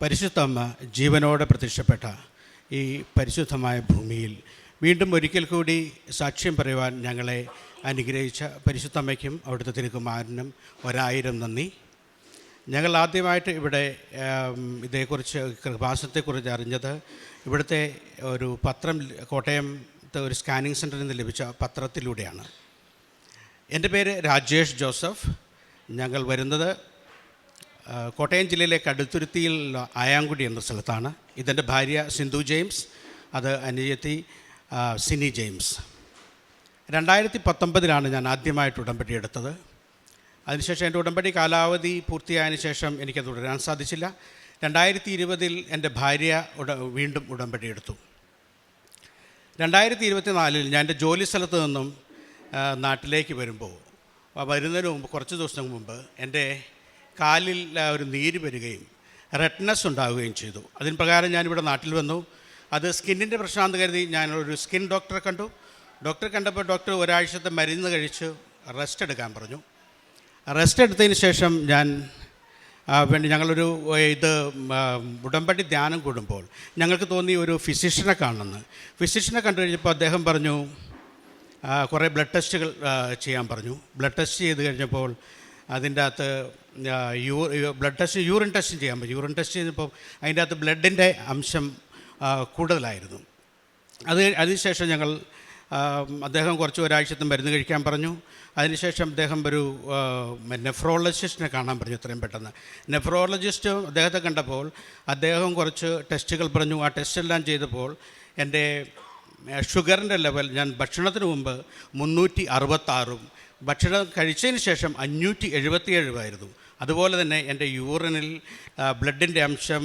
പരിശുദ്ധ അമ്മ ജീവനോടെ പ്രത്യക്ഷപ്പെട്ട ഈ പരിശുദ്ധമായ ഭൂമിയിൽ വീണ്ടും ഒരിക്കൽ കൂടി സാക്ഷ്യം പറയുവാൻ ഞങ്ങളെ അനുഗ്രഹിച്ച പരിശുദ്ധമ്മയ്ക്കും അവിടുത്തെ തിരുക്കുമാരനും 1000 നന്ദി. ഞങ്ങൾ ആദ്യമായിട്ട് ഇവിടെ ഇതേക്കുറിച്ച് കൃപാസനത്തെക്കുറിച്ച് അറിഞ്ഞത് ഇവിടുത്തെ ഒരു പത്രം, കോട്ടയത്തെ ഒരു സ്കാനിങ് സെൻറ്ററിൽ നിന്ന് ലഭിച്ച പത്രത്തിലൂടെയാണ്. എൻ്റെ പേര് രാജേഷ് ജോസഫ്. ഞങ്ങൾ വരുന്നത് കോട്ടയം ജില്ലയിലെ കടുത്തുരുത്തിയിൽ ആയാങ്കുടി എന്ന സ്ഥലത്താണ്. ഇതെൻ്റെ ഭാര്യ സിന്ധു ജെയിംസ്, അത് അനുജത്തി സിനി ജെയിംസ്. 2019 ഞാൻ ആദ്യമായിട്ട് ഉടമ്പടി എടുത്തത്. അതിനുശേഷം എൻ്റെ ഉടമ്പടി കാലാവധി പൂർത്തിയായതിനു ശേഷം എനിക്കത് തുടരാൻ സാധിച്ചില്ല. 2020 എൻ്റെ ഭാര്യ വീണ്ടും ഉടമ്പടി എടുത്തു. 2024 ഞാൻ എൻ്റെ ജോലി സ്ഥലത്ത് നിന്നും നാട്ടിലേക്ക് വരുന്നതിന് മുമ്പ് കുറച്ച് ദിവസം മുമ്പ് എൻ്റെ കാലിൽ ഒരു നീര് വരികയും റെഡ്നെസ് ഉണ്ടാവുകയും ചെയ്തു. അതിന് പ്രകാരം ഞാനിവിടെ നാട്ടിൽ വന്നു. അത് സ്കിന്നിൻ്റെ പ്രശ്നമാണെന്ന് കരുതി ഞാനൊരു സ്കിൻ ഡോക്ടറെ കണ്ടു. ഡോക്ടറെ കണ്ടപ്പോൾ ഡോക്ടർ ഒരാഴ്ചത്തെ മരുന്ന് കഴിച്ച് റെസ്റ്റ് എടുക്കാൻ പറഞ്ഞു. റെസ്റ്റ് എടുത്തതിന് ശേഷം ഞങ്ങളൊരു ഉടമ്പടി ധ്യാനം കൂടുമ്പോൾ ഞങ്ങൾക്ക് തോന്നി ഒരു ഫിസിഷ്യനെ കാണണമെന്ന്. ഫിസിഷ്യനെ കണ്ടു കഴിഞ്ഞപ്പോൾ അദ്ദേഹം പറഞ്ഞു കുറേ ബ്ലഡ് ടെസ്റ്റുകൾ ചെയ്യാൻ പറഞ്ഞു. ബ്ലഡ് ടെസ്റ്റ് ചെയ്ത് കഴിഞ്ഞപ്പോൾ അതിൻ്റെ അകത്ത് യൂറിൻ ടെസ്റ്റും ചെയ്യാൻ പറ്റും. യൂറിൻ ടെസ്റ്റ് ചെയ്തപ്പോൾ അതിൻ്റെ അകത്ത് ബ്ലഡിൻ്റെ അംശം കൂടുതലായിരുന്നു. അതിനുശേഷം അദ്ദേഹം ഒരാഴ്ചത്തെ മരുന്ന് കഴിക്കാൻ പറഞ്ഞു. അതിനുശേഷം അദ്ദേഹം ഒരു നെഫ്രോളജിസ്റ്റിനെ കാണാൻ പറഞ്ഞു എത്രയും പെട്ടെന്ന്. നെഫ്രോളജിസ്റ്റ് അദ്ദേഹത്തെ കണ്ടപ്പോൾ അദ്ദേഹം കുറച്ച് ടെസ്റ്റുകൾ പറഞ്ഞു. ആ ടെസ്റ്റെല്ലാം ചെയ്തപ്പോൾ എൻ്റെ ഷുഗറിൻ്റെ ലെവൽ ഞാൻ ഭക്ഷണത്തിന് മുമ്പ് 366 ഭക്ഷണം കഴിച്ചതിന് ശേഷം 577 അതുപോലെ തന്നെ എൻ്റെ യൂറിനിൽ ബ്ലഡിൻ്റെ അംശം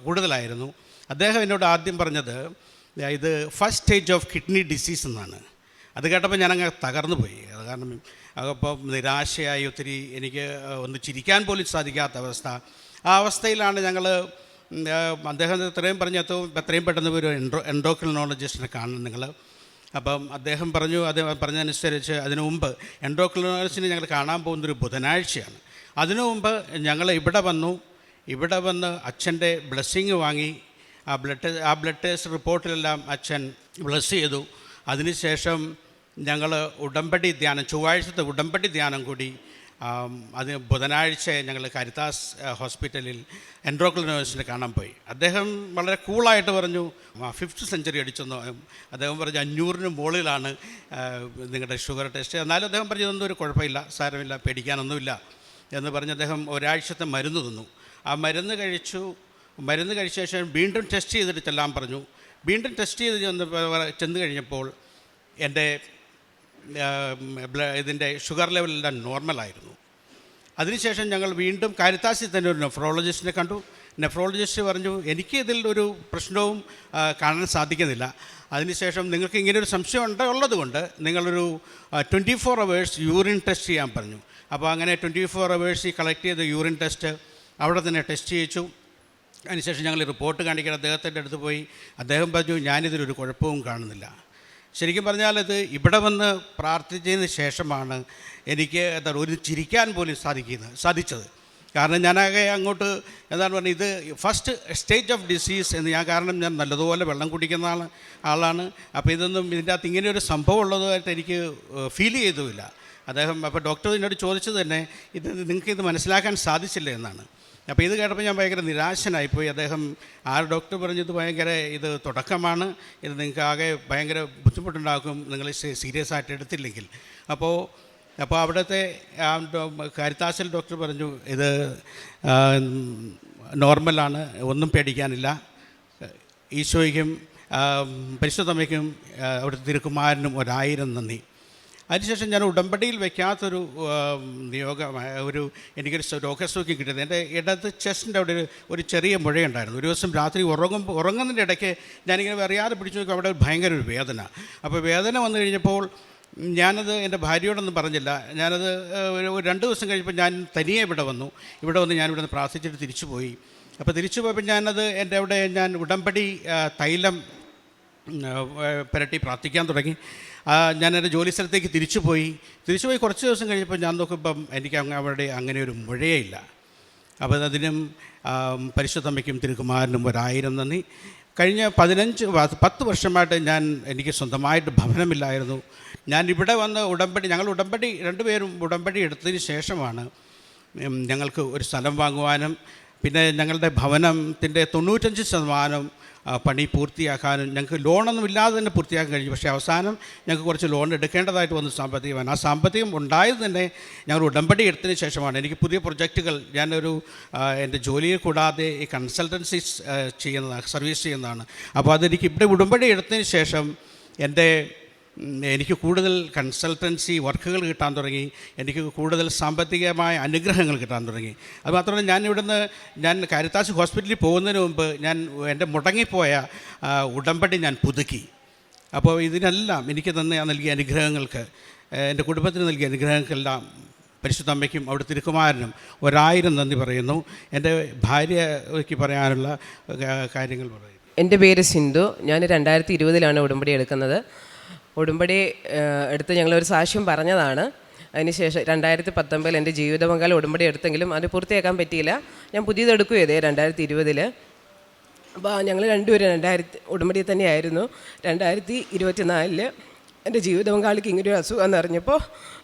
കൂടുതലായിരുന്നു. അദ്ദേഹം എന്നോട് ആദ്യം പറഞ്ഞത് ഇത് first stage of kidney disease എന്നാണ്. അത് കേട്ടപ്പോൾ ഞാനങ്ങ് തകർന്നു പോയി. അത് കാരണം അപ്പോൾ നിരാശയായി ഒത്തിരി, എനിക്ക് ഒന്ന് ചിരിക്കാൻ പോലും സാധിക്കാത്ത അവസ്ഥ. ആ അവസ്ഥയിലാണ് അദ്ദേഹം എത്രയും പെട്ടെന്ന് ഒരു എൻഡോക്രിനോളജിസ്റ്റിനെ കാണണം നിങ്ങൾ. അപ്പം അദ്ദേഹം പറഞ്ഞതനുസരിച്ച് അതിനു മുമ്പ് എൻഡോക്രിനോളജിസ്റ്റിനെ ഞങ്ങൾ കാണാൻ പോകുന്നൊരു ബുധനാഴ്ചയാണ്. അതിനു മുമ്പ് ഞങ്ങൾ ഇവിടെ വന്ന് അച്ഛൻ്റെ ബ്ലെസ്സിങ് വാങ്ങി. ആ ബ്ലഡ് ടെസ്റ്റ് റിപ്പോർട്ടിലെല്ലാം അച്ഛൻ ബ്ലെസ് ചെയ്തു. അതിനുശേഷം ഞങ്ങൾ ചൊവ്വാഴ്ചത്തെ ഉടമ്പടി ധ്യാനം കൂടി. ബുധനാഴ്ച ഞങ്ങൾ കാരിത്താസ് ഹോസ്പിറ്റലിൽ എൻഡോക്രിനോളജിസ്റ്റിനെ കാണാൻ പോയി. അദ്ദേഹം വളരെ കൂളായിട്ട് പറഞ്ഞു 5th സെഞ്ച്വറി അടിച്ചെന്നോ. അദ്ദേഹം പറഞ്ഞു 500-ന് മുകളിലാണ് നിങ്ങളുടെ ഷുഗർ ടെസ്റ്റ്. എന്നാലും അദ്ദേഹം പറഞ്ഞതൊന്നും ഒരു കുഴപ്പമില്ല, സാരമില്ല, പേടിക്കാനൊന്നുമില്ല എന്ന് പറഞ്ഞ് അദ്ദേഹം ഒരാഴ്ചത്തെ മരുന്ന് തന്നു. ആ മരുന്ന് കഴിച്ച ശേഷം വീണ്ടും ടെസ്റ്റ് ചെയ്തിട്ട് ചെല്ലാൻ പറഞ്ഞു. വീണ്ടും ടെസ്റ്റ് ചെയ്ത് ചെന്ന് കഴിഞ്ഞപ്പോൾ എൻ്റെ ഇതിൻ്റെ ഷുഗർ ലെവലെല്ലാം നോർമലായിരുന്നു. അതിനുശേഷം ഞങ്ങൾ വീണ്ടും കാരിത്താസിൽ തന്നെ ഒരു നെഫ്രോളജിസ്റ്റിനെ കണ്ടു. നെഫ്രോളജിസ്റ്റ് പറഞ്ഞു എനിക്ക് ഇതിൽ ഒരു പ്രശ്നവും കാണാൻ സാധിക്കുന്നില്ല. അതിനുശേഷം നിങ്ങൾക്ക് ഇങ്ങനെയൊരു സംശയം ഉള്ളതുകൊണ്ട് നിങ്ങളൊരു 24 hours യൂറിൻ ടെസ്റ്റ് ചെയ്യാൻ പറഞ്ഞു. അപ്പോൾ അങ്ങനെ 24 hours കളക്ട് ചെയ്ത യൂറിൻ ടെസ്റ്റ് അവിടെ തന്നെ ടെസ്റ്റ് ചെയ്യിച്ചു. അതിനുശേഷം ഞങ്ങൾ റിപ്പോർട്ട് കാണിക്കാൻ അദ്ദേഹത്തിൻ്റെ അടുത്ത് പോയി. അദ്ദേഹം പറഞ്ഞു ഞാനിതിലൊരു കുഴപ്പവും കാണുന്നില്ല. ശരിക്കും പറഞ്ഞാൽ ഇവിടെ വന്ന് പ്രാർത്ഥിച്ചതിന് ശേഷമാണ് എനിക്ക് ഒരു ചിരിക്കാൻ പോലും സാധിച്ചത്. കാരണം ഞാനാകെ അങ്ങോട്ട് ഇത് ഫസ്റ്റ് സ്റ്റേജ് ഓഫ് ഡിസീസ് എന്ന് കാരണം ഞാൻ നല്ലതുപോലെ വെള്ളം കുടിക്കുന്ന ആളാണ്. അപ്പോൾ ഇതിൻ്റെ അകത്ത് ഇങ്ങനെയൊരു സംഭവം ഉള്ളതായിട്ട് എനിക്ക് ഫീൽ ചെയ്തുമില്ല. അപ്പോൾ ഡോക്ടർ എന്നോട് ചോദിച്ചത് തന്നെ നിങ്ങൾക്കിത് മനസ്സിലാക്കാൻ സാധിച്ചില്ല എന്നാണ്. അപ്പോൾ ഇത് കേട്ടപ്പോൾ ഞാൻ ഭയങ്കര നിരാശനായിപ്പോയി. ഡോക്ടർ പറഞ്ഞത് ഇത് തുടക്കമാണ്, ഇത് നിങ്ങൾക്ക് ആകെ ഭയങ്കര ബുദ്ധിമുട്ടുണ്ടാക്കും നിങ്ങൾ സീരിയസ് ആയിട്ട് എടുത്തില്ലെങ്കിൽ. അപ്പോൾ അവിടുത്തെ കാരിത്താസിൽ ഡോക്ടർ പറഞ്ഞു ഇത് നോർമലാണ്, ഒന്നും പേടിക്കാനില്ല. ഈശോയ്ക്കും പരിശുദ്ധമ്മയ്ക്കും അവിടുത്തെ തിരുക്കുമാരനും 1000 നന്ദി. അതിനുശേഷം ഞാൻ ഉടമ്പടിയിൽ വയ്ക്കാത്തൊരു എനിക്കൊരു രോഗസൗഖ്യം കിട്ടിയത്. എൻ്റെ ഇടത്ത് ചെസ്റ്റിൻ്റെ അവിടെ ഒരു ചെറിയ മുഴയുണ്ടായിരുന്നു. ഒരു ദിവസം രാത്രി ഉറങ്ങുന്നതിൻ്റെ ഇടയ്ക്ക് ഞാനിങ്ങനെ അറിയാതെ പിടിച്ചു നോക്കി, അവിടെ ഭയങ്കര ഒരു വേദന. അപ്പോൾ വേദന വന്നു കഴിഞ്ഞപ്പോൾ ഞാനത് എൻ്റെ ഭാര്യയോടൊന്നും പറഞ്ഞില്ല. ഞാനത് ഒരു 2 ദിവസം കഴിഞ്ഞപ്പോൾ ഞാൻ തനിയെ ഇവിടെ വന്ന് ഞാനിവിടെ നിന്ന് പ്രാർത്ഥിച്ചിട്ട് തിരിച്ചു പോയി. അപ്പോൾ തിരിച്ചു പോയപ്പോൾ ഞാൻ ഉടമ്പടി തൈലം പുരട്ടി പ്രാർത്ഥിക്കാൻ തുടങ്ങി. ഞാൻ എൻ്റെ ജോലി സ്ഥലത്തേക്ക് തിരിച്ചുപോയി കുറച്ച് ദിവസം കഴിഞ്ഞപ്പോൾ ഞാൻ നോക്കുമ്പം എനിക്ക് അവിടെ അങ്ങനെ ഒരു മുഴയില്ല. അപ്പോൾ അതിനും പരിശുദ്ധമ്മയ്ക്കും തിരുക്കുമാരനും 1000 നന്ദി. കഴിഞ്ഞ 10 വർഷമായിട്ട് എനിക്ക് സ്വന്തമായിട്ട് ഭവനമില്ലായിരുന്നു. ഞാൻ ഇവിടെ വന്ന് ഞങ്ങൾ രണ്ടുപേരും ഉടമ്പടി എടുത്തതിന് ശേഷമാണ് ഞങ്ങൾക്ക് ഒരു സ്ഥലം വാങ്ങുവാനും പിന്നെ ഞങ്ങളുടെ ഭവനത്തിൻ്റെ 95% പണി പൂർത്തിയാക്കാനും ഞങ്ങൾക്ക് ലോണൊന്നും ഇല്ലാതെ തന്നെ പൂർത്തിയാക്കാൻ കഴിഞ്ഞു. പക്ഷേ അവസാനം ഞങ്ങൾക്ക് കുറച്ച് ലോൺ എടുക്കേണ്ടതായിട്ട് വന്നു സാമ്പത്തികമാണ്. ആ സാമ്പത്തികം ഉണ്ടായത് തന്നെ ഞങ്ങൾ ഉടമ്പടി എടുത്തതിന് ശേഷമാണ്. എനിക്ക് പുതിയ പ്രൊജക്റ്റുകൾ എൻ്റെ ജോലിയെ കൂടാതെ ഈ കൺസൾട്ടൻസീസ് സർവീസ് ചെയ്യുന്നതാണ്. അപ്പോൾ അതെനിക്ക് ഇവിടെ ഉടമ്പടി എടുത്തതിന് ശേഷം എനിക്ക് കൂടുതൽ കൺസൾട്ടൻസി വർക്കുകൾ കിട്ടാൻ തുടങ്ങി. എനിക്ക് കൂടുതൽ സാമ്പത്തികമായ അനുഗ്രഹങ്ങൾ കിട്ടാൻ തുടങ്ങി. അതുമാത്രമല്ല ഞാൻ കാരിത്താസ് ഹോസ്പിറ്റലിൽ പോകുന്നതിന് മുമ്പ് എൻ്റെ മുടങ്ങിപ്പോയ ഉടമ്പടി ഞാൻ പുതുക്കി. അപ്പോൾ ഇതിനെല്ലാം എനിക്ക് നൽകിയ അനുഗ്രഹങ്ങൾക്ക്, എൻ്റെ കുടുംബത്തിന് നൽകിയ അനുഗ്രഹങ്ങൾക്കെല്ലാം പരിശുദ്ധ അമ്മയ്ക്കും അവിടെ തിരുക്കുമാരനും 1000 നന്ദി പറയുന്നു. എൻ്റെ ഭാര്യയ്ക്ക് പറയാനുള്ള കാര്യങ്ങൾ പറയും. എൻ്റെ പേര് സിന്ധു. ഞാൻ 2020 ഉടമ്പടി എടുക്കുന്നത്. ഉടമ്പടി എടുത്ത് ഞങ്ങളൊരു സാക്ഷ്യം പറഞ്ഞതാണ്. അതിനുശേഷം 2019 എൻ്റെ ജീവിത പങ്കാളി ഉടമ്പടി എടുത്തെങ്കിലും അത് പൂർത്തിയാക്കാൻ പറ്റിയില്ല. ഞാൻ പുതിയതെടുക്കുക ചെയ്തേ 2020. അപ്പോൾ ഞങ്ങൾ രണ്ടുപേരും ഉടമ്പടി തന്നെയായിരുന്നു. 2024 എൻ്റെ ജീവിത പങ്കാളിക്ക് ഇങ്ങനൊരു അസുഖം എന്നറിഞ്ഞപ്പോൾ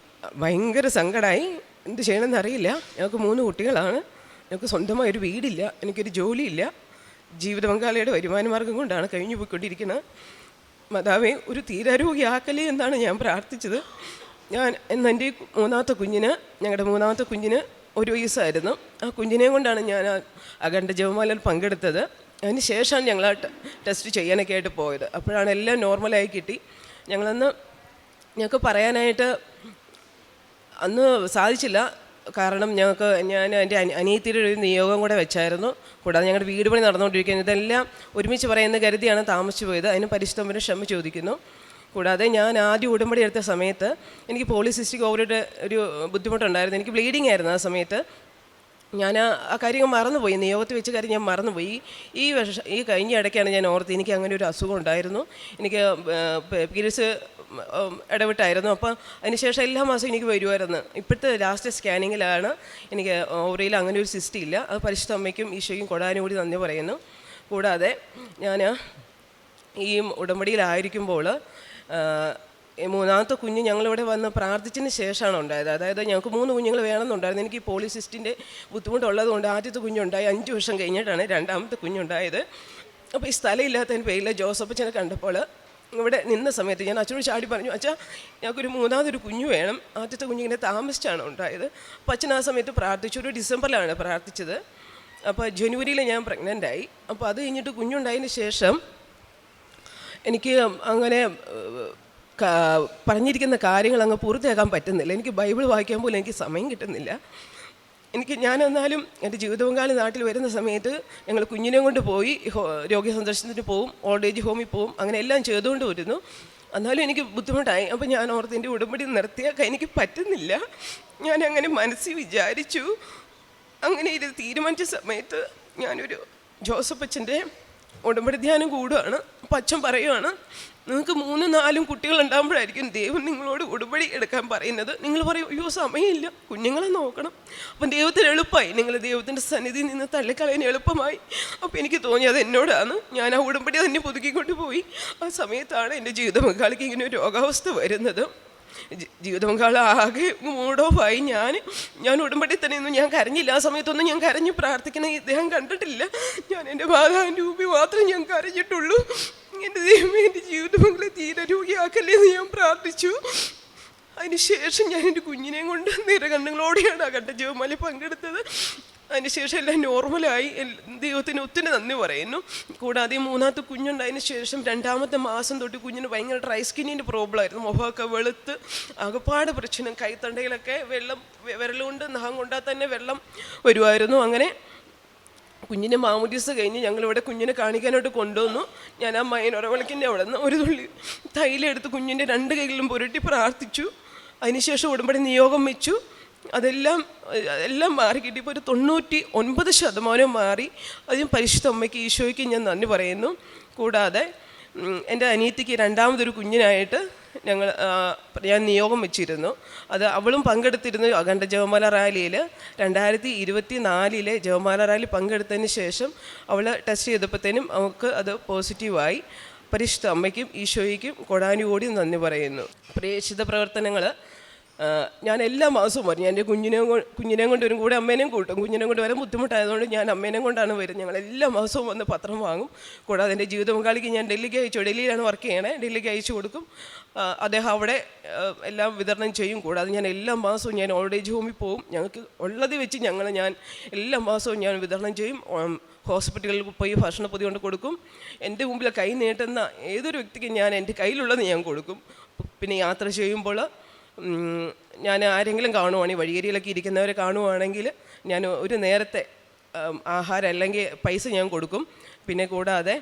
ഭയങ്കര സങ്കടമായി. എന്ത് ചെയ്യണമെന്ന് അറിയില്ല. ഞങ്ങൾക്ക് 3 കുട്ടികളാണ്. ഞങ്ങൾക്ക് സ്വന്തമായൊരു വീടില്ല, എനിക്കൊരു ജോലിയില്ല. ജീവിത പങ്കാളിയുടെ വരുമാനമാർഗം കൊണ്ടാണ് കഴിഞ്ഞു പോയിക്കൊണ്ടിരിക്കുന്നത്. മാതാവേ, ഒരു തീരാരോഗ്യമാക്കലേ എന്നാണ് ഞാൻ പ്രാർത്ഥിച്ചത്. എൻ്റെ ഞങ്ങളുടെ മൂന്നാമത്തെ കുഞ്ഞിന് 1 വയസ്സായിരുന്നു. ആ കുഞ്ഞിനെയും കൊണ്ടാണ് ഞാൻ അഖണ്ഡ ജപമാലയിൽ പങ്കെടുത്തത്. അതിന് ശേഷമാണ് ഞങ്ങൾ ആ ടെസ്റ്റ് ചെയ്യാനൊക്കെ ആയിട്ട് പോയത്. അപ്പോഴാണ് എല്ലാം നോർമലായി കിട്ടി. ഞങ്ങൾക്ക് പറയാനായിട്ട് അന്ന് സാധിച്ചില്ല. കാരണം ഞാൻ എൻ്റെ അനിയത്തിയുടെ ഒരു നിയോഗം കൂടെ വെച്ചായിരുന്നു. കൂടാതെ ഞങ്ങളുടെ വീട് പണി നടന്നുകൊണ്ടിരിക്കുന്നത്. ഇതെല്ലാം ഒരുമിച്ച് പറയുന്ന കരുതിയാണ് താമസിച്ചു പോയത്. അതിന് പരിശുദ്ധത്തിന് ക്ഷമ ചോദിക്കുന്നു. കൂടാതെ ഞാൻ ആദ്യം ഉടമ്പടി എടുത്ത സമയത്ത് എനിക്ക് പോളിസിസ്റ്റിക് ഓവറിയുടെ ഒരു ബുദ്ധിമുട്ടുണ്ടായിരുന്നു. എനിക്ക് ബ്ലീഡിങ് ആയിരുന്നു ആ സമയത്ത്. ഞാൻ ആ കാര്യങ്ങൾ മറന്നുപോയി. നിയോഗത്തിൽ വെച്ച കാര്യം ഞാൻ മറന്നുപോയി. ഈ കഴിഞ്ഞ ഇടയ്ക്കാണ് ഞാൻ ഓർത്ത് എനിക്ക് അങ്ങനെ ഒരു അസുഖം ഉണ്ടായിരുന്നു. എനിക്ക് പീരിയഡ്സ് ഇടവിട്ടായിരുന്നു. അപ്പോൾ അതിനുശേഷം എല്ലാ മാസവും എനിക്ക് വരുമായിരുന്നു. ഇപ്പോഴത്തെ ലാസ്റ്റ് സ്കാനിങ്ങിലാണ് എനിക്ക് ഓവറിയിൽ അങ്ങനെ ഒരു സിസ്റ്റ് ഇല്ല. അത് പരിശുദ്ധ അമ്മയ്ക്കും ഈശോയ്ക്കും കൊടാനും കൂടി നന്ദി പറയുന്നു. കൂടാതെ ഞാൻ ഈ ഉടമ്പടിയിലായിരിക്കുമ്പോൾ മൂന്നാമത്തെ കുഞ്ഞ് ഞങ്ങളിവിടെ വന്ന് പ്രാർത്ഥിച്ചതിന് ശേഷമാണ് ഉണ്ടായത്. അതായത് ഞങ്ങൾക്ക് 3 കുഞ്ഞുങ്ങൾ വേണമെന്നുണ്ടായിരുന്നു. എനിക്ക് ഈ പോളിസിസ്റ്റിൻ്റെ ബുദ്ധിമുട്ടുള്ളത് കൊണ്ട് ആദ്യത്തെ കുഞ്ഞുണ്ടായി 5 വർഷം കഴിഞ്ഞിട്ടാണ് രണ്ടാമത്തെ കുഞ്ഞുണ്ടായത്. അപ്പോൾ ഈ സ്ഥലമില്ലാത്തതിന് പേരിൽ ജോസഫച്ചനെ കണ്ടപ്പോൾ ഇവിടെ നിന്ന സമയത്ത് ഞാൻ അച്ഛനോട് ചാടി പറഞ്ഞു, അച്ഛാ ഞങ്ങൾക്കൊരു മൂന്നാമതൊരു കുഞ്ഞു വേണം. ആദ്യത്തെ കുഞ്ഞിങ്ങനെ താമസിച്ചാണ് ഉണ്ടായത്. അപ്പോൾ അച്ഛൻ ആ സമയത്ത് പ്രാർത്ഥിച്ചു. ഒരു ഡിസംബറിലാണ് പ്രാർത്ഥിച്ചത്. അപ്പോൾ ജനുവരിയിൽ ഞാൻ പ്രഗ്നൻ്റായി. അപ്പോൾ അത് കഴിഞ്ഞിട്ട് കുഞ്ഞുണ്ടായതിന് ശേഷം എനിക്ക് അങ്ങനെ പറഞ്ഞിരിക്കുന്ന കാര്യങ്ങൾ അങ്ങ് പൂർത്തിയാക്കാൻ പറ്റുന്നില്ല. എനിക്ക് ബൈബിൾ വായിക്കാൻ പോലും എനിക്ക് സമയം കിട്ടുന്നില്ല. ഞാൻ എന്നാലും എൻ്റെ ജീവിത പങ്കാളി നാട്ടിൽ വരുന്ന സമയത്ത് ഞങ്ങൾ കുഞ്ഞിനെ കൊണ്ട് പോയി രോഗി സന്ദർശനത്തിന് പോവും, ഓൾഡ് ഏജ് ഹോമിൽ പോവും, അങ്ങനെ എല്ലാം ചെയ്തുകൊണ്ട് വരുന്നു. എന്നാലും എനിക്ക് ബുദ്ധിമുട്ടായി. അപ്പോൾ ഞാൻ ഓർത്ത് എൻ്റെ ഉടമ്പടി നിർത്തിയാൽ എനിക്ക് പറ്റുന്നില്ല. ഞാൻ അങ്ങനെ മനസ്സിൽ വിചാരിച്ചു. അങ്ങനെ ഇത് തീരുമാനിച്ച സമയത്ത് ഞാനൊരു ജോസഫ് അച്ഛൻ്റെ ഉടമ്പടി ധ്യാനം കൂടുകയാണ്. അപ്പം അച്ഛൻ പറയുകയാണ്, നിങ്ങൾക്ക് 3-4 കുട്ടികളുണ്ടാകുമ്പോഴായിരിക്കും ദൈവം നിങ്ങളോട് ഉടമ്പടി എടുക്കാൻ പറയുന്നത്. നിങ്ങൾ പറയും, അയ്യോ സമയമില്ല, കുഞ്ഞുങ്ങളെ നോക്കണം. അപ്പം ദൈവത്തിന് എളുപ്പമായി, നിങ്ങൾ ദൈവത്തിൻ്റെ സന്നിധിയിൽ നിന്ന് തള്ളിക്കളയാൻ എളുപ്പമായി. അപ്പോൾ എനിക്ക് തോന്നി അത് എന്നോടാണ്. ഞാൻ ആ ഉടമ്പടി തന്നെ പുതുക്കിക്കൊണ്ട് പോയി. ആ സമയത്താണ് എൻ്റെ ജീവിത പങ്കാളിക്ക് ഇങ്ങനെ ഒരു രോഗാവസ്ഥ വരുന്നത്. ജീവിത പങ്കാളി ആകെ മൂഡ് ഓഫായി. ഞാൻ ഉടമ്പടി തന്നെ ഒന്നും ഞാൻ കരഞ്ഞില്ല. ആ സമയത്തൊന്നും ഞാൻ കരഞ്ഞ് പ്രാർത്ഥിക്കണം ഇദ്ദേഹം കണ്ടിട്ടില്ല. ഞാൻ എൻ്റെ മാതാവിൻ്റെ രൂപി മാത്രമേ ഞാൻ കരഞ്ഞിട്ടുള്ളൂ. എൻ്റെ ദൈവമേ, എൻ്റെ ജീവിത പങ്കാളി തീരെ രോഗിയാക്കല്ലേ എന്ന് ഞാൻ പ്രാർത്ഥിച്ചു. അതിനുശേഷം ഞാൻ എൻ്റെ കുഞ്ഞിനെയും കൊണ്ട് നിറകണ്ണുകളോടെയാണ് അഖണ്ഡ ജപമാല പങ്കെടുത്തത്. അതിനുശേഷം എല്ലാം നോർമലായി. ദൈവത്തിന് ഒത്തിരി നന്ദി പറയുന്നു. കൂടാതെ മൂന്നാമത്തെ കുഞ്ഞുണ്ടായതിന് ശേഷം 2ാമത്തെ മാസം തൊട്ട് കുഞ്ഞിന് ഭയങ്കര ഡ്രൈ സ്കിന്നിൻ്റെ പ്രോബ്ലം ആയിരുന്നു. മുഖമൊക്കെ വെളുത്ത് ആകെപ്പാട് പ്രശ്നം. കൈത്തണ്ടയിലൊക്കെ വെള്ളം, വിരലുകൊണ്ട് നഖം കൊണ്ടാൽ തന്നെ വെള്ളം വരുമായിരുന്നു. അങ്ങനെ കുഞ്ഞിൻ്റെ മാമോദീസ കഴിഞ്ഞ് ഞങ്ങളിവിടെ കുഞ്ഞിനെ കാണിക്കാനായിട്ട് കൊണ്ടുവന്നു. ഞാൻ ആ മൈനൊറവിളക്കിൻ്റെ അവിടെ നിന്ന് ഒരു തുള്ളി തൈലെടുത്ത് കുഞ്ഞിൻ്റെ 2 കൈകളിലും പുരട്ടി പ്രാർത്ഥിച്ചു. അതിനുശേഷം ഉടമ്പടി നിയോഗം വെച്ചു. അതെല്ലാം മാറി കിട്ടിയപ്പോൾ ഒരു 99% മാറി. അതിന് പരിശുദ്ധ അമ്മയ്ക്ക് ഈശോയ്ക്ക് ഞാൻ നന്ദി പറയുന്നു. കൂടാതെ എൻ്റെ അനിയത്തിക്ക് 2ാമതൊരു കുഞ്ഞിനായിട്ട് ഞാൻ നിയോഗം വെച്ചിരുന്നു. അത് അവളും പങ്കെടുത്തിരുന്നു അഖണ്ഡ ജപമാല റാലിയിൽ. 2024 ജപമാല റാലി പങ്കെടുത്തതിന് ശേഷം അവൾ ടെസ്റ്റ് ചെയ്തപ്പോഴത്തേനും അവൾക്ക് അത് പോസിറ്റീവായി. പരിശുദ്ധ അമ്മയ്ക്കും ഈശോയ്ക്കും കോടാനുകോടി നന്ദി പറയുന്നു. പ്രേക്ഷിത പ്രവർത്തനങ്ങൾ ഞാൻ എല്ലാ മാസവും വരും. ഞാൻ എൻ്റെ കുഞ്ഞിനെയും കൊണ്ട് വരും, കൂടെ അമ്മേനെയും കൂട്ടും. കുഞ്ഞിനെ കൊണ്ട് വരാൻ ബുദ്ധിമുട്ടായതുകൊണ്ട് ഞാൻ അമ്മേനെയും കൊണ്ടാണ് വരുന്നത്. ഞങ്ങൾ എല്ലാ മാസവും വന്ന് പത്രം വാങ്ങും. കൂടാതെ എൻ്റെ ജീവിത പങ്കാളിക്ക് ഞാൻ ഡൽഹിയിലാണ് വർക്ക് ചെയ്യണേ, ഡൽഹിക്ക് അയച്ചു കൊടുക്കും. അദ്ദേഹം അവിടെ എല്ലാം വിതരണം ചെയ്യും. കൂടാതെ ഞാൻ എല്ലാ മാസവും ഞാൻ ഓൾഡ് ഏജ് ഹോമിൽ പോകും. ഞങ്ങൾക്ക് ഉള്ളത് വെച്ച് ഞാൻ എല്ലാ മാസവും ഞാൻ വിതരണം ചെയ്യും. ഹോസ്പിറ്റലുകളിൽ പോയി ഭക്ഷണപ്പൊതി കൊണ്ട് കൊടുക്കും. എൻ്റെ മുമ്പിൽ കൈ നീട്ടുന്ന ഏതൊരു വ്യക്തിക്കും ഞാൻ എൻ്റെ കയ്യിലുള്ളത് ഞാൻ കൊടുക്കും. പിന്നെ യാത്ര ചെയ്യുമ്പോൾ ഞാൻ ആരെങ്കിലും കാണുവാണെങ്കിൽ, വഴിയേരിയിലൊക്കെ ഇരിക്കുന്നവരെ കാണുവാണെങ്കിൽ ഞാൻ ഒരു നേരത്തെ ആഹാരം അല്ലെങ്കിൽ പൈസ ഞാൻ കൊടുക്കും. പിന്നെ കൂടാതെ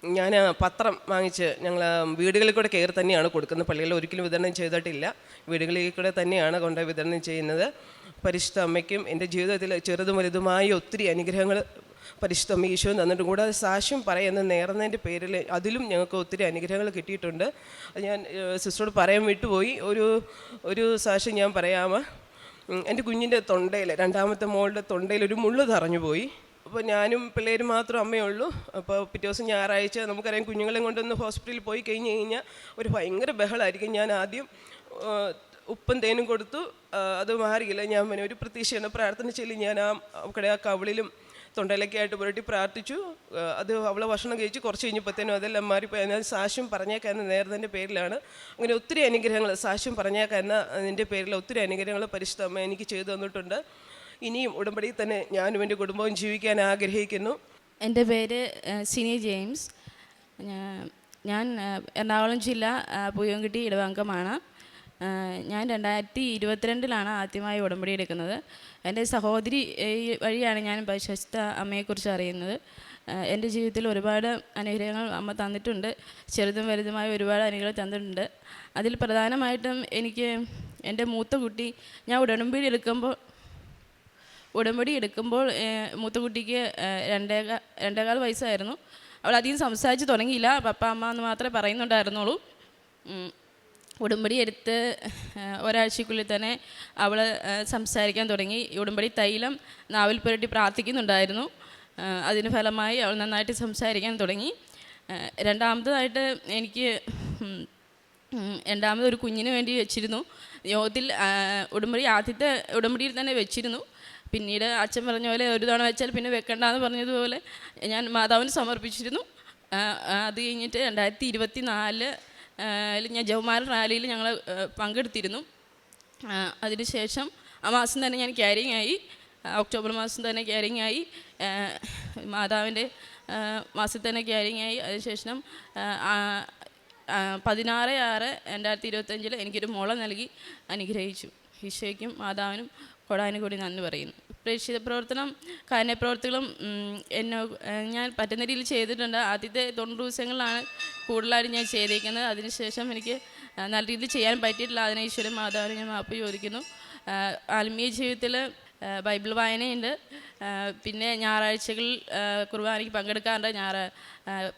ഞാൻ പത്രം വാങ്ങിച്ച് ഞങ്ങൾ വീടുകളിൽ കൂടെ കയറി തന്നെയാണ് കൊടുക്കുന്നത്. പള്ളികളിൽ ഒരിക്കലും വിതരണം ചെയ്തിട്ടില്ല, വീടുകളിൽ കൂടെ തന്നെയാണ് കൊണ്ട് വിതരണം ചെയ്യുന്നത്. പരിശുദ്ധ അമ്മയ്ക്കും എൻ്റെ ജീവിതത്തിൽ ചെറുതും വലുതുമായ ഒത്തിരി അനുഗ്രഹങ്ങൾ പരിശുദ്ധ അമ്മ ഈശോ തന്നിട്ടും. കൂടാതെ സാക്ഷ്യം പറയുന്ന നേർന്നതിൻ്റെ പേരിൽ അതിലും ഞങ്ങൾക്ക് ഒത്തിരി അനുഗ്രഹങ്ങൾ കിട്ടിയിട്ടുണ്ട്. അത് ഞാൻ സിസ്റ്ററോട് പറയാൻ വിട്ടുപോയി. ഒരു സാക്ഷ്യം ഞാൻ പറയാമോ? എൻ്റെ കുഞ്ഞിൻ്റെ തൊണ്ടയിൽ, രണ്ടാമത്തെ മോളുടെ തൊണ്ടയിൽ ഒരു മുള്ളു തറഞ്ഞു പോയി. അപ്പോൾ ഞാനും പിള്ളേരും മാത്രം അമ്മയുള്ളൂ. അപ്പോൾ പിറ്റേ ദിവസം ഞായറാഴ്ച നമുക്കറിയാം, കുഞ്ഞുങ്ങളെ കൊണ്ടൊന്ന് ഹോസ്പിറ്റലിൽ പോയി കഴിഞ്ഞ് കഴിഞ്ഞാൽ ഒരു ഭയങ്കര ബഹളമായിരിക്കും. ഞാൻ ആദ്യം ഉപ്പും തേനും കൊടുത്തു, അത് മാറിയില്ല. ഞാൻ പിന്നെ ഒരു പ്രതീക്ഷയാണ്, പ്രാർത്ഥന ചൊല്ലി ഞാൻ ആ കവിളിലും തൊണ്ടയിലൊക്കെ ആയിട്ട് പുരട്ടി പ്രാർത്ഥിച്ചു. അത് അവളെ ഭക്ഷണം കഴിച്ച് കുറച്ച് കഴിഞ്ഞപ്പോഴത്തേനും അതെല്ലാം മാറിപ്പോയി. ഞാൻ സാക്ഷ്യം പറഞ്ഞേക്കാരുന്ന നേരത്തിൻ്റെ പേരിലാണ്. അങ്ങനെ ഒത്തിരി അനുഗ്രഹങ്ങൾ സാക്ഷ്യം പറഞ്ഞേക്കാരുന്ന അതിൻ്റെ പേരിൽ ഒത്തിരി അനുഗ്രഹങ്ങൾ പരിശുദ്ധ അമ്മ എനിക്ക് ചെയ്തു തന്നിട്ടുണ്ട്. ഇനിയും ഉടമ്പടിയിൽ തന്നെ ഞാനും എൻ്റെ കുടുംബവും ജീവിക്കാൻ ആഗ്രഹിക്കുന്നു. എൻ്റെ പേര് സിനി ജെയിംസ്. ഞാൻ എറണാകുളം ജില്ല പൂയംകുട്ടി ഇടവങ്കമാണ്. ഞാൻ 2022 ആദ്യമായി ഉടമ്പടി എടുക്കുന്നത്. എൻ്റെ സഹോദരി വഴിയാണ് ഞാൻ പരിശുദ്ധ അമ്മയെക്കുറിച്ച് അറിയുന്നത്. എൻ്റെ ജീവിതത്തിൽ ഒരുപാട് അനുഗ്രഹങ്ങൾ അമ്മ തന്നിട്ടുണ്ട്. ചെറുതും വലുതുമായ ഒരുപാട് അനുഗ്രഹങ്ങൾ തന്നിട്ടുണ്ട്. അതിൽ പ്രധാനമായിട്ടും എനിക്ക് എൻ്റെ മൂത്ത കുട്ടി, ഞാൻ ഉടമ്പടി എടുക്കുമ്പോൾ മൂത്ത കുട്ടിക്ക് 2.25 വയസ്സായിരുന്നു. അവൾ അധികം സംസാരിച്ച് തുടങ്ങിയില്ല. പപ്പ അമ്മ എന്ന് മാത്രമേ പറയുന്നുണ്ടായിരുന്നുള്ളൂ. ഉടമ്പടി എടുത്ത് ഒരാഴ്ചക്കുള്ളിൽ തന്നെ അവൾ സംസാരിക്കാൻ തുടങ്ങി. ഉടമ്പടി തൈലം നാവിൽ പുരട്ടി പ്രാർത്ഥിക്കുന്നുണ്ടായിരുന്നു. അതിന് ഫലമായി അവൾ നന്നായിട്ട് സംസാരിക്കാൻ തുടങ്ങി. രണ്ടാമതായിട്ട് എനിക്ക് രണ്ടാമതൊരു കുഞ്ഞിന് വേണ്ടി വെച്ചിരുന്നു. യോഗത്തിൽ ആദ്യത്തെ ഉടമ്പടിയിൽ തന്നെ വെച്ചിരുന്നു. പിന്നീട് അച്ഛൻ പറഞ്ഞ പോലെ ഒരു തവണ വെച്ചാൽ പിന്നെ വെക്കണ്ടെന്ന് പറഞ്ഞതുപോലെ ഞാൻ മാതാവിന് സമർപ്പിച്ചിരുന്നു. അത് കഴിഞ്ഞിട്ട് 2024 ഞാൻ ജപമാല റാലിയിൽ ഞങ്ങൾ പങ്കെടുത്തിരുന്നു. അതിനുശേഷം ആ മാസം തന്നെ ഞാൻ ക്യാരിങ് ആയി. ഒക്ടോബർ മാസം തന്നെ ക്യാരിങ് ആയി. മാതാവിൻ്റെ മാസത്തിൽ തന്നെ ക്യാരിങ് ആയി. അതിനുശേഷം 16/6/2025 എനിക്കൊരു മോളെ നൽകി അനുഗ്രഹിച്ചു. ഈശോയ്ക്കും മാതാവിനും കൊടാനുകൂടി നന്ദി പറയുന്നു. പ്രേക്ഷിത പ്രവർത്തനം, കാരുണ്യപ്രവർത്തികളും ഞാൻ പറ്റുന്ന രീതിയിൽ ചെയ്തിട്ടുണ്ട്. ആദ്യത്തെ 90 ദിവസങ്ങളിലാണ് കൂടുതലായിട്ട് ഞാൻ ചെയ്തേക്കുന്നത്. അതിനുശേഷം എനിക്ക് നല്ല രീതിയിൽ ചെയ്യാൻ പറ്റിയിട്ടില്ല. അതിന് ഈശ്വരൻ മാതാവിനെ ഞാൻ മാപ്പ് ചോദിക്കുന്നു. ആത്മീയ ജീവിതത്തിൽ ബൈബിൾ വായനയുണ്ട്. പിന്നെ ഞായറാഴ്ചകളിൽ കുർബാനയ്ക്ക് പങ്കെടുക്കാറുണ്ട്.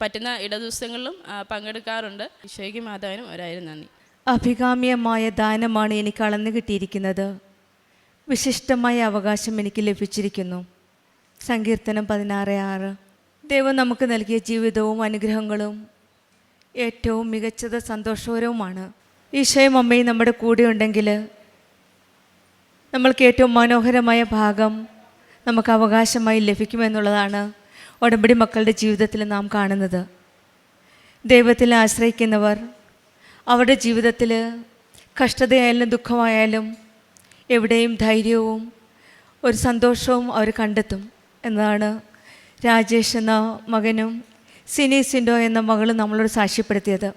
പറ്റുന്ന ഇടദിവസങ്ങളിലും പങ്കെടുക്കാറുണ്ട്. ഈശോയ്ക്കും മാതാവിനും 1000 നന്ദി. അഭികാമ്യമായ ദാനമാണ് എനിക്ക് അളന്നു കിട്ടിയിരിക്കുന്നത്. വിശിഷ്ടമായ അവകാശം എനിക്ക് ലഭിച്ചിരിക്കുന്നു. സങ്കീർത്തനം 16:6. ദൈവം നമുക്ക് നൽകിയ ജീവിതവും അനുഗ്രഹങ്ങളും ഏറ്റവും മികച്ചത് സന്തോഷകരവുമാണ്. ഈശോയും അമ്മയും നമ്മുടെ കൂടെ ഉണ്ടെങ്കിൽ നമ്മൾക്ക് ഏറ്റവും മനോഹരമായ ഭാഗം നമുക്ക് അവകാശമായി ലഭിക്കുമെന്നുള്ളതാണ് ഉടമ്പടി മക്കളുടെ ജീവിതത്തിൽ നാം കാണുന്നത്. ദൈവത്തിൽ ആശ്രയിക്കുന്നവർ അവരുടെ ജീവിതത്തിൽ കഷ്ടതയായാലും ദുഃഖമായാലും എവിടെയും ധൈര്യവും ഒരു സന്തോഷവും അവർ കണ്ടെത്തും എന്നതാണ് രാജേഷ് എന്ന മകനും സിനി സിൻഡോ എന്ന മകളും നമ്മളോട് സാക്ഷ്യപ്പെടുത്തിയത്.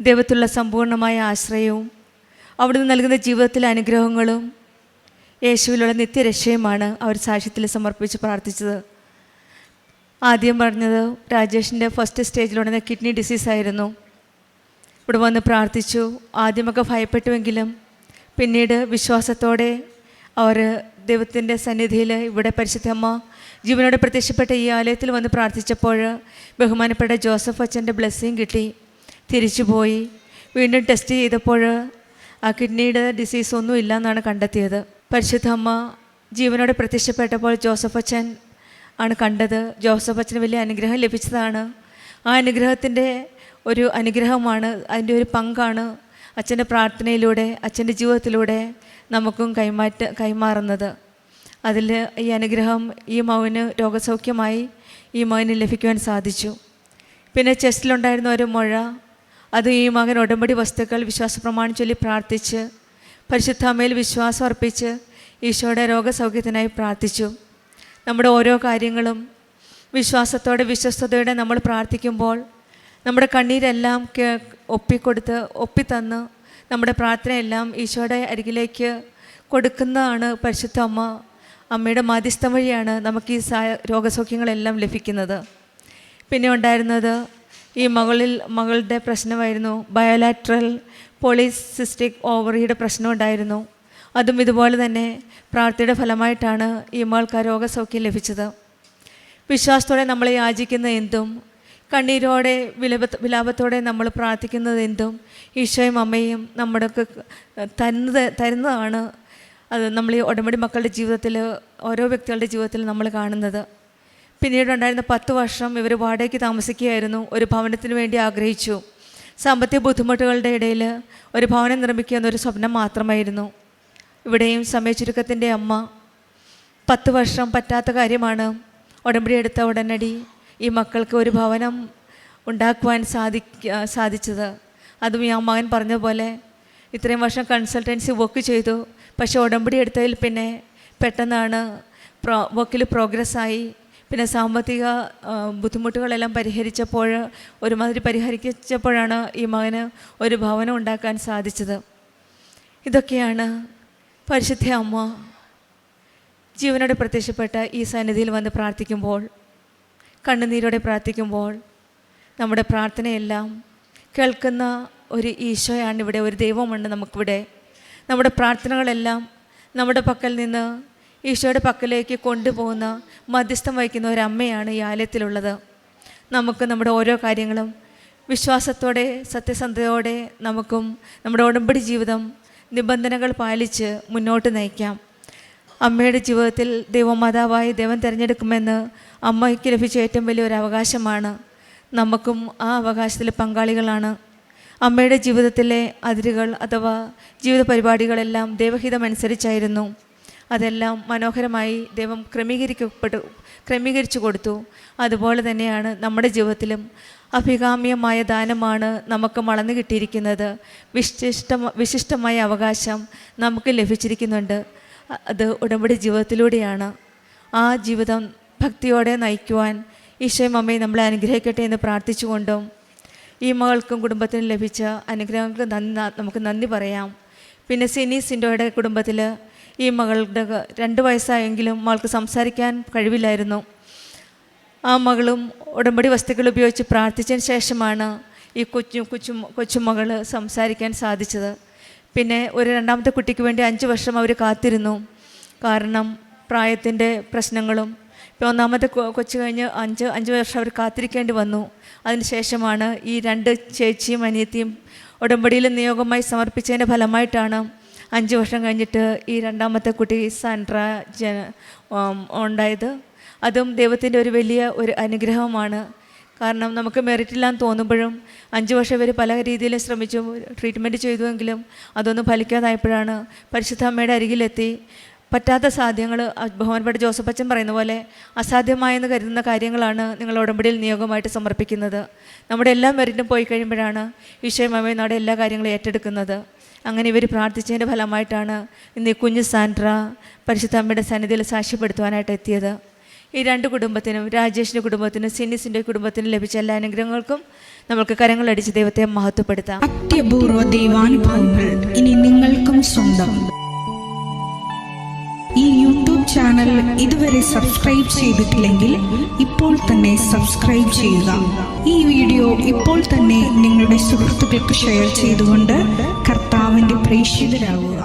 ദൈവത്തിലുള്ള സമ്പൂർണ്ണമായ ആശ്രയവും അവിടുന്ന് നൽകുന്ന ജീവിതത്തിലെ അനുഗ്രഹങ്ങളും യേശുവിലുള്ള നിത്യരക്ഷയുമാണ് അവർ സാക്ഷ്യത്തിൽ സമർപ്പിച്ച് പ്രാർത്ഥിച്ചത്. ആദ്യം പറഞ്ഞത് രാജേഷിൻ്റെ ഫസ്റ്റ് സ്റ്റേജിലുടനെ കിഡ്നി ഡിസീസായിരുന്നു. ഇവിടെ വന്ന് പ്രാർത്ഥിച്ചു. ആദ്യമൊക്കെ ഭയപ്പെട്ടുവെങ്കിലും പിന്നീട് വിശ്വാസത്തോടെ അവർ ദൈവത്തിൻ്റെ സന്നിധിയിൽ ഇവിടെ പരിശുദ്ധമ്മ ജീവനോടെ പ്രത്യക്ഷപ്പെട്ട ഈ ആലയത്തിൽ വന്ന് പ്രാർത്ഥിച്ചപ്പോൾ ബഹുമാനപ്പെട്ട ജോസഫ് അച്ഛൻ്റെ ബ്ലെസ്സിങ് കിട്ടി. തിരിച്ചു പോയി. വീണ്ടും ടെസ്റ്റ് ചെയ്തപ്പോൾ ആ കിഡ്നിയുടെ ഡിസീസ് ഒന്നും ഇല്ല എന്നാണ് കണ്ടെത്തിയത്. പരിശുദ്ധ അമ്മ ജീവനോടെ പ്രത്യക്ഷപ്പെട്ടപ്പോൾ ജോസഫ് അച്ഛൻ ആണ് കണ്ടത്. ജോസഫ് അച്ഛന് വലിയ അനുഗ്രഹം ലഭിച്ചതാണ്. ആ അനുഗ്രഹത്തിൻ്റെ ഒരു അനുഗ്രഹമാണ്, അതിൻ്റെ ഒരു പങ്കാണ് അച്ഛൻ്റെ പ്രാർത്ഥനയിലൂടെ, അച്ഛൻ്റെ ജീവിതത്തിലൂടെ നമുക്കും കൈമാറുന്നത്. അതിൽ ഈ അനുഗ്രഹം ഈ മകന് രോഗസൗഖ്യമായി ഈ മകന് ലഭിക്കുവാൻ സാധിച്ചു. പിന്നെ ചെസ്റ്റിലുണ്ടായിരുന്ന ഒരു മുഴ, അത് ഈ മകൻ ഉടമ്പടി വസ്തുക്കൾ വിശ്വാസപ്രമാണം ചൊല്ലി പ്രാർത്ഥിച്ച് പരിശുദ്ധ അമ്മയിൽ വിശ്വാസം അർപ്പിച്ച് ഈശോയുടെ രോഗസൗഖ്യത്തിനായി പ്രാർത്ഥിച്ചു. നമ്മുടെ ഓരോ കാര്യങ്ങളും വിശ്വാസത്തോടെ വിശ്വസ്തയോടെ നമ്മൾ പ്രാർത്ഥിക്കുമ്പോൾ നമ്മുടെ കണ്ണീരെല്ലാം ഒപ്പിത്തന്ന് നമ്മുടെ പ്രാർത്ഥനയെല്ലാം ഈശോയുടെ അരികിലേക്ക് കൊടുക്കുന്നതാണ് പരിശുദ്ധ അമ്മ. അമ്മയുടെ മാധ്യസ്ഥം വഴിയാണ് നമുക്ക് ഈ രോഗസൗഖ്യങ്ങളെല്ലാം ലഭിക്കുന്നത്. പിന്നെ ഉണ്ടായിരുന്നത് ഈ മകളുടെ പ്രശ്നമായിരുന്നു, ബയോലാറ്ററൽ പോളിസിസ്റ്റിക് ഓവറിയുടെ പ്രശ്നം ഉണ്ടായിരുന്നു. അതും ഇതുപോലെ തന്നെ പ്രാർത്ഥനയുടെ ഫലമായിട്ടാണ് ഈ മകൾക്ക് ആ രോഗസൗഖ്യം ലഭിച്ചത്. വിശ്വാസത്തോടെ നമ്മൾ യാചിക്കുന്ന എന്തും, കണ്ണീരോടെ വിലാപത്തോടെ നമ്മൾ പ്രാർത്ഥിക്കുന്നത് എന്തും ഈശോയും അമ്മയും നമ്മൾക്ക് തരുന്നതാണ്. അത് നമ്മൾ ഈ ഉടമ്പടി മക്കളുടെ ജീവിതത്തിൽ, ഓരോ വ്യക്തികളുടെ ജീവിതത്തിൽ നമ്മൾ കാണുന്നത്. പിന്നീടുണ്ടായിരുന്ന 10 വർഷം ഇവർ വാടകയ്ക്ക് താമസിക്കുകയായിരുന്നു. ഒരു ഭവനത്തിന് വേണ്ടി ആഗ്രഹിച്ചു. സാമ്പത്തിക ബുദ്ധിമുട്ടുകളുടെ ഇടയിൽ ഒരു ഭവനം നിർമ്മിക്കുക എന്നൊരു സ്വപ്നം മാത്രമായിരുന്നു. ഇവിടെയും സമയചുരുക്കത്തിൻ്റെ അമ്മ 10 വർഷം പറ്റാത്ത കാര്യമാണ്. ഉടമ്പടി എടുത്ത ഉടനടി ഈ മക്കൾക്ക് ഒരു ഭവനം ഉണ്ടാക്കുവാൻ സാധിച്ചത്. അതും ഈ മകൻ പറഞ്ഞ പോലെ ഇത്രയും വർഷം കൺസൾട്ടൻസി വർക്ക് ചെയ്തു. പക്ഷേ ഉടമ്പടി എടുത്തതിൽ പിന്നെ പെട്ടെന്നാണ് വർക്കിൽ പ്രോഗ്രസ്സായി. പിന്നെ സാമ്പത്തിക ബുദ്ധിമുട്ടുകളെല്ലാം പരിഹരിച്ചപ്പോഴാണ് ഈ മകന് ഒരു ഭവനം ഉണ്ടാക്കാൻ സാധിച്ചത്. ഇതൊക്കെയാണ് പരിശുദ്ധ അമ്മ ജീവനോടെ പ്രത്യക്ഷപ്പെട്ട ഈ സന്നിധിയിൽ വന്ന് പ്രാർത്ഥിക്കുമ്പോൾ, കണ്ണുനീരോടെ പ്രാർത്ഥിക്കുമ്പോൾ നമ്മുടെ പ്രാർത്ഥനയെല്ലാം കേൾക്കുന്ന ഒരു ഈശോയാണ് ഇവിടെ, ഒരു ദൈവമുണ്ട് നമുക്കിവിടെ. നമ്മുടെ പ്രാർത്ഥനകളെല്ലാം നമ്മുടെ പക്കൽ നിന്ന് ഈശോയുടെ പക്കലേക്ക് കൊണ്ടുപോകുന്ന, മധ്യസ്ഥം വഹിക്കുന്ന ഒരു അമ്മയാണ് ഈ ആലയത്തിലുള്ളത്. നമുക്ക് നമ്മുടെ ഓരോ കാര്യങ്ങളും വിശ്വാസത്തോടെ സത്യസന്ധതയോടെ നമുക്കും നമ്മുടെ ഉടമ്പടി ജീവിതം നിബന്ധനകൾ പാലിച്ച് മുന്നോട്ട് നയിക്കാം. അമ്മയുടെ ജീവിതത്തിൽ ദൈവമാതാവായി ദൈവം തിരഞ്ഞെടുക്കുമെന്ന് അമ്മയ്ക്ക് ലഭിച്ച ഏറ്റവും വലിയൊരു അവകാശമാണ്. നമുക്കും ആ അവകാശത്തിൽ പങ്കാളികളാണ്. അമ്മയുടെ ജീവിതത്തിലെ അതിരുകൾ അഥവാ ജീവിത പരിപാടികളെല്ലാം ദൈവഹിതമനുസരിച്ചായിരുന്നു. അതെല്ലാം മനോഹരമായി ദൈവം ക്രമീകരിച്ചു കൊടുത്തു. അതുപോലെ തന്നെയാണ് നമ്മുടെ ജീവിതത്തിലും അഭികാമ്യമായ ദാനമാണ് നമുക്ക് വളർന്നു കിട്ടിയിരിക്കുന്നത്. വിശിഷ്ടമായ അവകാശം നമുക്ക് ലഭിച്ചിരിക്കുന്നുണ്ട്. അത് ഉടമ്പടി ജീവിതത്തിലൂടെയാണ്. ആ ജീവിതം ഭക്തിയോടെ നയിക്കുവാൻ ഈശോയും അമ്മയും നമ്മളെ അനുഗ്രഹിക്കട്ടെ എന്ന് പ്രാർത്ഥിച്ചുകൊണ്ടും ഈ മകൾക്കും കുടുംബത്തിനും ലഭിച്ച അനുഗ്രഹങ്ങൾക്ക് നമുക്ക് നന്ദി പറയാം. പിന്നെ സിൻഡോയുടെ കുടുംബത്തിൽ ഈ മകളുടെ 2 വയസ്സായെങ്കിലും മകൾക്ക് സംസാരിക്കാൻ കഴിവില്ലായിരുന്നു. ആ മകളും ഉടമ്പടി വസ്തുക്കൾ ഉപയോഗിച്ച് പ്രാർത്ഥിച്ചതിന് ശേഷമാണ് ഈ കൊച്ചുമകൾ സംസാരിക്കാൻ സാധിച്ചത്. പിന്നെ ഒരു 2ാമത്തെ കുട്ടിക്ക് വേണ്ടി 5 വർഷം അവർ കാത്തിരുന്നു. കാരണം പ്രായത്തിൻ്റെ പ്രശ്നങ്ങളും. ഇപ്പോൾ 1ാമത്തെ കൊച്ചു കഴിഞ്ഞ് 5 വർഷം അവർ കാത്തിരിക്കേണ്ടി വന്നു. അതിനുശേഷമാണ് ഈ 2 ചേച്ചിയും അനിയത്തിയും ഉടമ്പടിയിൽ നിയോഗമായി സമർപ്പിച്ചതിൻ്റെ ഫലമായിട്ടാണ് 5 വർഷം കഴിഞ്ഞിട്ട് ഈ 2ാമത്തെ കുട്ടി സാൻഡ്ര ഉണ്ടായത്. അതും ദൈവത്തിൻ്റെ ഒരു വലിയ ഒരു അനുഗ്രഹമാണ്. കാരണം നമുക്ക് മെറിറ്റില്ലാന്ന് തോന്നുമ്പോഴും 5 വർഷം ഇവർ പല രീതിയിലും ശ്രമിച്ചു, ട്രീറ്റ്മെൻറ്റ് ചെയ്തുവെങ്കിലും അതൊന്നും ഫലിക്കാതായപ്പോഴാണ് പരിശുദ്ധ അമ്മയുടെ അരികിലെത്തി പറ്റാത്ത സാധ്യങ്ങൾ, ബഹുമാനപ്പെട്ട ജോസഫ് അച്ഛൻ പറയുന്ന പോലെ അസാധ്യമായെന്ന് കരുതുന്ന കാര്യങ്ങളാണ് നിങ്ങൾ ഉടമ്പടിയിൽ നിയോഗമായിട്ട് സമർപ്പിക്കുന്നത്. നമ്മുടെ എല്ലാ മെറിറ്റും പോയി കഴിയുമ്പോഴാണ് ഈശോയും അമ്മയും നമ്മുടെ എല്ലാ കാര്യങ്ങളും ഏറ്റെടുക്കുന്നത്. അങ്ങനെ ഇവർ പ്രാർത്ഥിച്ചതിൻ്റെ ഫലമായിട്ടാണ് ഇന്ന് ഈ കുഞ്ഞു സാൻഡ്ര പരിശുദ്ധ അമ്മയുടെ സന്നിധിയിൽ സാക്ഷ്യപ്പെടുത്തുവാനായിട്ട് എത്തിയത്. ഈ 2 കുടുംബത്തിനും, രാജേഷിൻ്റെ കുടുംബത്തിനും സിൻഡിയുടെ കുടുംബത്തിനും ലഭിച്ച എല്ലാ അനുഗ്രഹങ്ങൾക്കും നമുക്ക് കരങ്ങളടിച്ച് ദൈവത്തെ മഹത്വപ്പെടുത്താം. അത്യപൂർവ ദൈവാനുഭവങ്ങൾ ഇനി നിങ്ങൾക്കും സ്വന്തം. ഈ യൂട്യൂബ് ചാനൽ ഇതുവരെ സബ്സ്ക്രൈബ് ചെയ്തിട്ടില്ലെങ്കിൽ ഇപ്പോൾ തന്നെ സബ്സ്ക്രൈബ് ചെയ്യുക. ഈ വീഡിയോ ഇപ്പോൾ തന്നെ നിങ്ങളുടെ സുഹൃത്തുക്കൾക്ക് ഷെയർ ചെയ്തുകൊണ്ട് കർത്താവിൻ്റെ പ്രേക്ഷിതരാകുക.